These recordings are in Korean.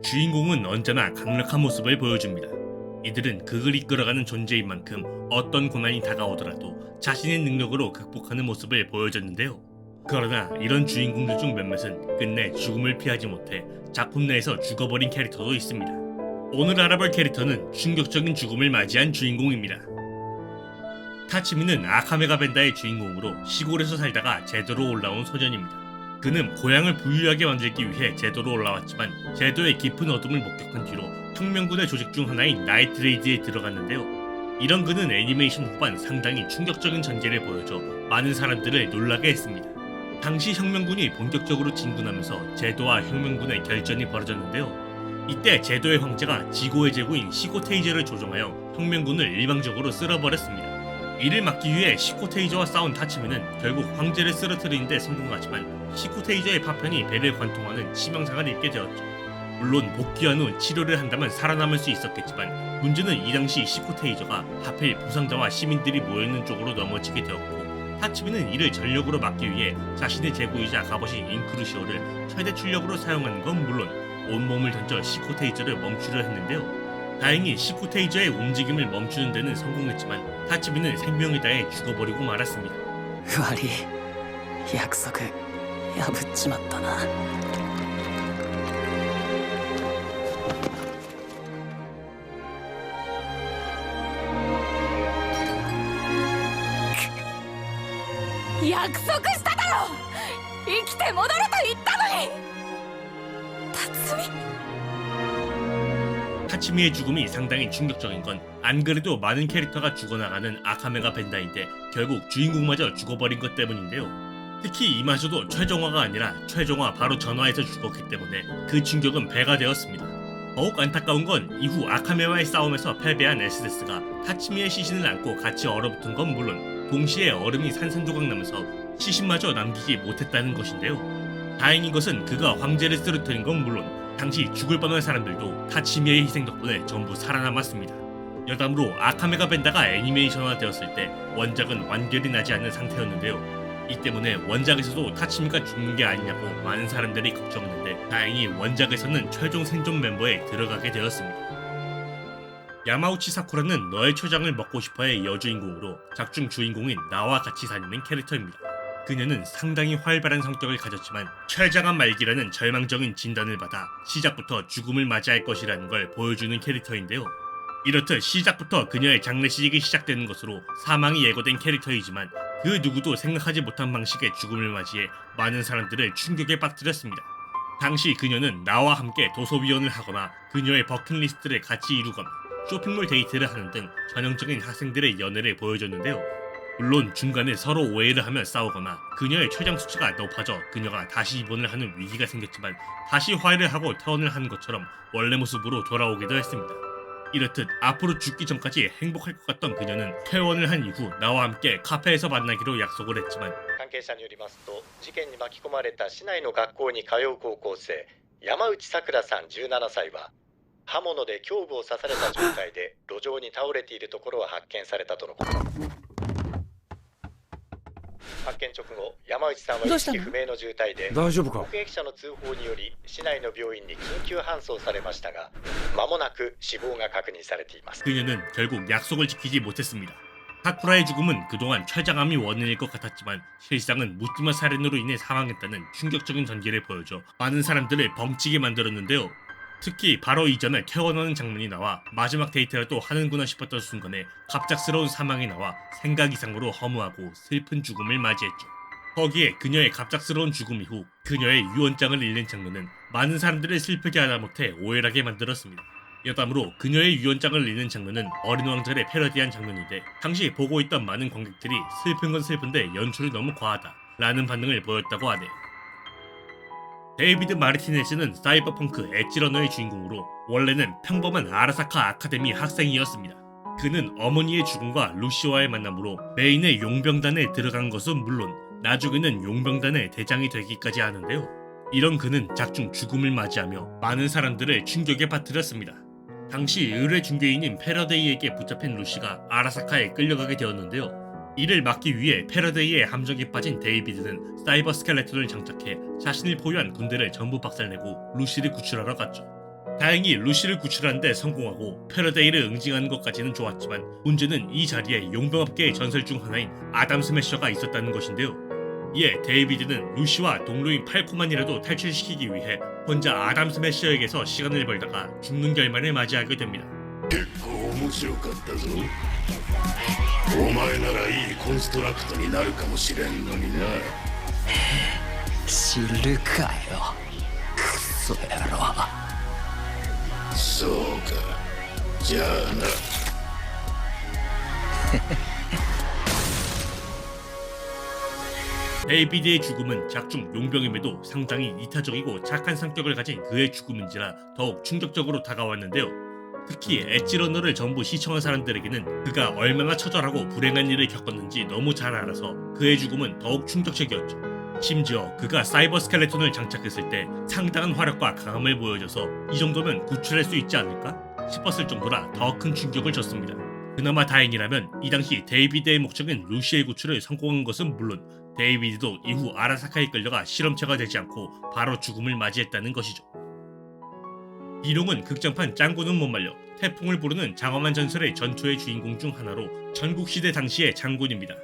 주인공은 언제나 강력한 모습을 보여줍니다. 이들은 극을 이끌어가는 존재인 만큼 어떤 고난이 다가오더라도 자신의 능력으로 극복하는 모습을 보여줬는데요. 그러나 이런 주인공들 중 몇몇은 끝내 죽음을 피하지 못해 작품 내에서 죽어버린 캐릭터도 있습니다. 오늘 알아볼 캐릭터는 충격적인 죽음을 맞이한 주인공입니다. 타츠미는 아카메가 벤다의 주인공으로 시골에서 살다가 제도로 올라온 소년입니다. 그는 고향을 부유하게 만들기 위해 제도로 올라왔지만 제도의 깊은 어둠을 목격한 뒤로 혁명군의 조직 중 하나인 나이트레이드에 들어갔는데요. 이런 그는 애니메이션 후반 상당히 충격적인 전개를 보여줘 많은 사람들을 놀라게 했습니다. 당시 혁명군이 본격적으로 진군하면서 제도와 혁명군의 결전이 벌어졌는데요. 이때 제도의 황제가 지고의 제국인 시코테이저를 조종하여 혁명군을 일방적으로 쓸어버렸습니다. 이를 막기 위해 시코테이저와 싸운 타츠미는 결국 황제를 쓰러뜨리는 데 성공하지만 시코테이저의 파편이 배를 관통하는 치명상을 입게 되었죠. 물론 복귀한 후 치료를 한다면 살아남을 수 있었겠지만 문제는 이 당시 시코테이저가 하필 부상자와 시민들이 모여있는 쪽으로 넘어지게 되었고 타츠미는 이를 전력으로 막기 위해 자신의 제구이자 갑옷인 인크루시오를 최대 출력으로 사용하는 건 물론 온몸을 던져 시코테이저를 멈추려 했는데요. 다행히 시코테이저의 움직임을 멈추는 데는 성공했지만 타츠미는 생명을 다해 죽어버리고 말았습니다. 悪い約束破っちまったな。約束しただろ。生きて戻ると言ったのに。辰巳。 타츠미의 죽음이 상당히 충격적인 건 안 그래도 많은 캐릭터가 죽어나가는 아카메가 벤다인데 결국 주인공마저 죽어버린 것 때문인데요. 특히 이마저도 최종화가 아니라 최종화 바로 전화에서 죽었기 때문에 그 충격은 배가 되었습니다. 더욱 안타까운 건 이후 아카메와의 싸움에서 패배한 에스데스가 타츠미의 시신을 안고 같이 얼어붙은 건 물론 동시에 얼음이 산산조각 나면서 시신마저 남기지 못했다는 것인데요. 다행인 것은 그가 황제를 쓰러뜨린 건 물론 당시 죽을 뻔한 사람들도 타츠미의 희생 덕분에 전부 살아남았습니다. 여담으로 아카메가 벤다가 애니메이션화 되었을 때 원작은 완결이 나지 않는 상태였는데요. 이 때문에 원작에서도 타츠미가 죽는 게 아니냐고 많은 사람들이 걱정했는데 다행히 원작에서는 최종 생존 멤버에 들어가게 되었습니다. 야마우치 사쿠라는 너의 초장을 먹고 싶어의 여주인공으로 작중 주인공인 나와 같이 다니는 캐릭터입니다. 그녀는 상당히 활발한 성격을 가졌지만 췌장암 말기라는 절망적인 진단을 받아 시작부터 죽음을 맞이할 것이라는 걸 보여주는 캐릭터인데요. 이렇듯 시작부터 그녀의 장례식이 시작되는 것으로 사망이 예고된 캐릭터이지만 그 누구도 생각하지 못한 방식의 죽음을 맞이해 많은 사람들을 충격에 빠뜨렸습니다. 당시 그녀는 나와 함께 도서위원을 하거나 그녀의 버킷리스트를 같이 이루거나 쇼핑몰 데이트를 하는 등 전형적인 학생들의 연애를 보여줬는데요. 물론 중간에 서로 오해를 하며 싸우거나 그녀의 췌장 수치가 높아져 그녀가 다시 입원을 하는 위기가 생겼지만 다시 화해를 하고 퇴원을 하는 것처럼 원래 모습으로 돌아오기도 했습니다. 이렇듯 앞으로 죽기 전까지 행복할 것 같던 그녀는 퇴원을 한 이후 나와 함께 카페에서 만나기로 약속을 했지만 関係者によりますと事件に巻き込まれた市内の学校に通う高校生山内さくらさん17歳は刃物で胸部を刺された状態で路上に倒れているところを発見されたとのこと。発見直後山内さんは意識不明の重体で大丈夫か。目撃者の通報により市内の病院に緊急搬送されましたが間もなく死亡が確認されています。 그녀는 결국 약속을 지키지 못했습니다. 사쿠라의 죽음은 그동안 췌장암이 원인일 것 같았지만 실상은 묻지마 살인으로 인해 사망했다는 충격적인 전개를 보여줘 많은 사람들을 벙찌게 만들었는데요. 특히 바로 이전에 퇴원하는 장면이 나와 마지막 데이트라도 하는구나 싶었던 순간에 갑작스러운 사망이 나와 생각 이상으로 허무하고 슬픈 죽음을 맞이했죠. 거기에 그녀의 갑작스러운 죽음 이후 그녀의 유언장을 읽는 장면은 많은 사람들을 슬프게 하다 못해 오열하게 만들었습니다. 여담으로 그녀의 유언장을 읽는 장면은 어린 왕자를 패러디한 장면인데 당시 보고 있던 많은 관객들이 슬픈 건 슬픈데 연출이 너무 과하다 라는 반응을 보였다고 하네요. 데이비드 마르티네즈는 사이버펑크 엣지러너의 주인공으로 원래는 평범한 아라사카 아카데미 학생이었습니다. 그는 어머니의 죽음과 루시와의 만남으로 메인의 용병단에 들어간 것은 물론 나중에는 용병단의 대장이 되기까지 하는데요. 이런 그는 작중 죽음을 맞이하며 많은 사람들을 충격에 빠뜨렸습니다. 당시 의뢰 중개인인 패러데이에게 붙잡힌 루시가 아라사카에 끌려가게 되었는데요. 이를 막기 위해 패러데이의 함정에 빠진 데이비드는 사이버 스켈레톤을 장착해 자신을 포위한 군대를 전부 박살내고 루시를 구출하러 갔죠. 다행히 루시를 구출하는 데 성공하고 패러데이를 응징하는 것까지는 좋았지만 문제는 이 자리에 용병업계의 전설 중 하나인 아담 스매셔가 있었다는 것인데요. 이에 데이비드는 루시와 동료인 팔코만이라도 탈출시키기 위해 혼자 아담 스매셔에게서 시간을 벌다가 죽는 결말을 맞이하게 됩니다. 結構面白かったぞ。お前ならいいコンストラクトになるかもしれんのにな。知るかよクソ野郎。そうか。じゃあな。 데이비드의 죽음은 작중 용병임에도 상당히 이타적이고 착한 성격을 가진 그의 죽음인지라 더욱 충격적으로 다가왔는데요. 특히 엣지러너를 전부 시청한 사람들에게는 그가 얼마나 처절하고 불행한 일을 겪었는지 너무 잘 알아서 그의 죽음은 더욱 충격적이었죠. 심지어 그가 사이버 스켈레톤을 장착했을 때 상당한 화력과 강함을 보여줘서 이 정도면 구출할 수 있지 않을까 싶었을 정도라 더 큰 충격을 줬습니다. 그나마 다행이라면 이 당시 데이비드의 목적인 루시의 구출을 성공한 것은 물론 데이비드도 이후 아라사카에 끌려가 실험체가 되지 않고 바로 죽음을 맞이했다는 것이죠. 비룡은 극장판 짱구는 못 말려 태풍을 부르는 장엄한 전설의 전투의 주인공 중 하나로 전국시대 당시의 장군입니다.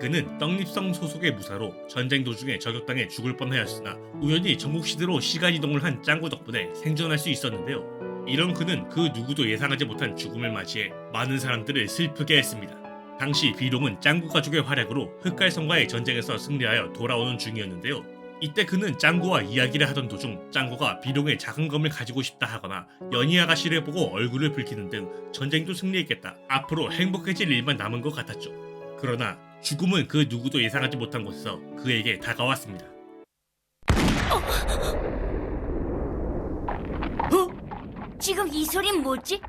그는 떡잎성 소속의 무사로 전쟁 도중에 저격당해 죽을 뻔하였으나 우연히 전국시대로 시간이동을 한 짱구 덕분에 생존할 수 있었는데요. 이런 그는 그 누구도 예상하지 못한 죽음을 맞이해 많은 사람들을 슬프게 했습니다. 당시 비룡은 짱구 가족의 활약으로 흑갈성과의 전쟁에서 승리하여 돌아오는 중이었는데요. 이때 그는 짱구와 이야기를 하던 도중 짱구가 비룡의 작은 검을 가지고 싶다 하거나 연희 아가씨를 보고 얼굴을 붉히는 등 전쟁도 승리했겠다. 앞으로 행복해질 일만 남은 것 같았죠. 그러나 죽음은 그 누구도 예상하지 못한 곳에서 그에게 다가왔습니다. 지금 이 소린 뭐지?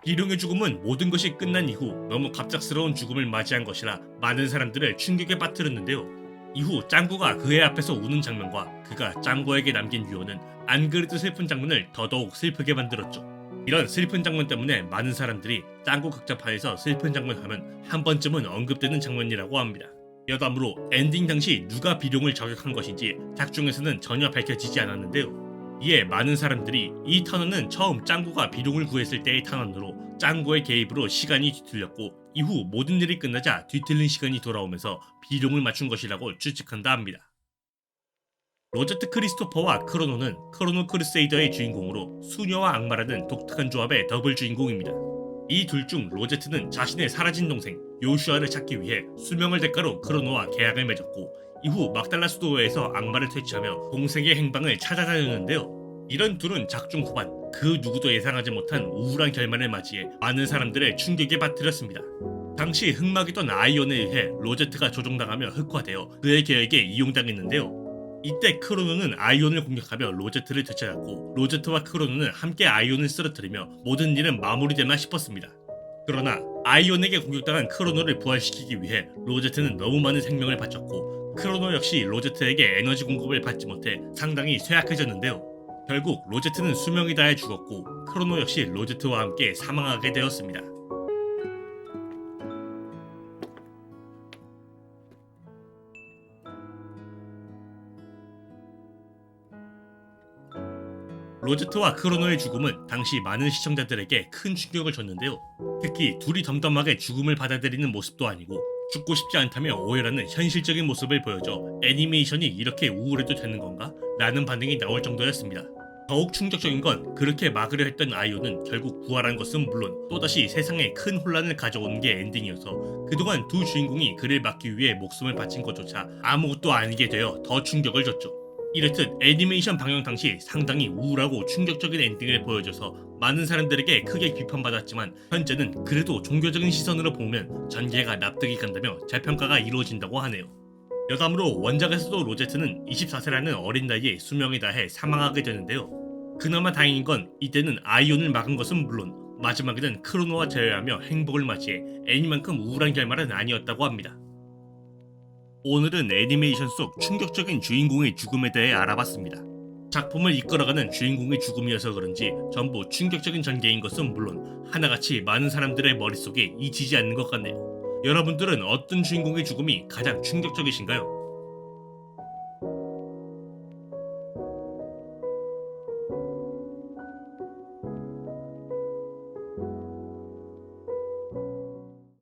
비룡의 죽음은 모든 것이 끝난 이후 너무 갑작스러운 죽음을 맞이한 것이라 많은 사람들을 충격에 빠뜨렸는데요. 이후 짱구가 그의 앞에서 우는 장면과 그가 짱구에게 남긴 유언은 안 그래도 슬픈 장면을 더더욱 슬프게 만들었죠. 이런 슬픈 장면 때문에 많은 사람들이 짱구 극장판에서 슬픈 장면 하면 한 번쯤은 언급되는 장면이라고 합니다. 여담으로 엔딩 당시 누가 비룡을 저격한 것인지 작중에서는 전혀 밝혀지지 않았는데요. 이에 많은 사람들이 이 탄원은 처음 짱구가 비룡을 구했을 때의 탄원으로 짱구의 개입으로 시간이 뒤틀렸고 이후 모든 일이 끝나자 뒤틀린 시간이 돌아오면서 비룡을 맞춘 것이라고 추측한다 합니다. 로제트 크리스토퍼와 크로노는 크로노 크루세이더의 주인공으로 수녀와 악마라는 독특한 조합의 더블 주인공입니다. 이 둘 중 로제트는 자신의 사라진 동생 요슈아를 찾기 위해 수명을 대가로 크로노와 계약을 맺었고 이후 막달라 수도에서 악마를 퇴치하며 동생의 행방을 찾아다녔는데요. 이런 둘은 작중 후반 그 누구도 예상하지 못한 우울한 결말을 맞이해 많은 사람들을 충격에 빠뜨렸습니다. 당시 흑막이던 아이온에 의해 로제트가 조종당하며 흑화되어 그의 계획에 이용당했는데요. 이때 크로노는 아이온을 공격하며 로제트를 되찾았고 로제트와 크로노는 함께 아이온을 쓰러뜨리며 모든 일은 마무리되나 싶었습니다. 그러나 아이온에게 공격당한 크로노를 부활시키기 위해 로제트는 너무 많은 생명을 바쳤고 크로노 역시 로제트에게 에너지 공급을 받지 못해 상당히 쇠약해졌는데요. 결국 로제트는 수명이 다해 죽었고 크로노 역시 로제트와 함께 사망하게 되었습니다. 로제트와 크로노의 죽음은 당시 많은 시청자들에게 큰 충격을 줬는데요. 특히 둘이 덤덤하게 죽음을 받아들이는 모습도 아니고 죽고 싶지 않다며 오열하는 현실적인 모습을 보여줘 애니메이션이 이렇게 우울해도 되는 건가? 라는 반응이 나올 정도였습니다. 더욱 충격적인 건 그렇게 막으려 했던 아이오는 결국 부활한 것은 물론 또다시 세상에 큰 혼란을 가져오는 게 엔딩이어서 그동안 두 주인공이 그를 막기 위해 목숨을 바친 것조차 아무것도 아니게 되어 더 충격을 줬죠. 이렇듯 애니메이션 방영 당시 상당히 우울하고 충격적인 엔딩을 보여줘서 많은 사람들에게 크게 비판받았지만 현재는 그래도 종교적인 시선으로 보면 전개가 납득이 간다며 재평가가 이루어진다고 하네요. 여담으로 원작에서도 로제트는 24세라는 어린 나이에 수명이 다해 사망하게 되는데요. 그나마 다행인 건 이때는 아이온을 막은 것은 물론 마지막에는 크로노와 제외하며 행복을 맞이해 애니만큼 우울한 결말은 아니었다고 합니다. 오늘은 애니메이션 속 충격적인 주인공의 죽음에 대해 알아봤습니다. 작품을 이끌어가는 주인공의 죽음이어서 그런지 전부 충격적인 전개인 것은 물론 하나같이 많은 사람들의 머릿속에 잊히지 않는 것 같네요. 여러분들은 어떤 주인공의 죽음이 가장 충격적이신가요?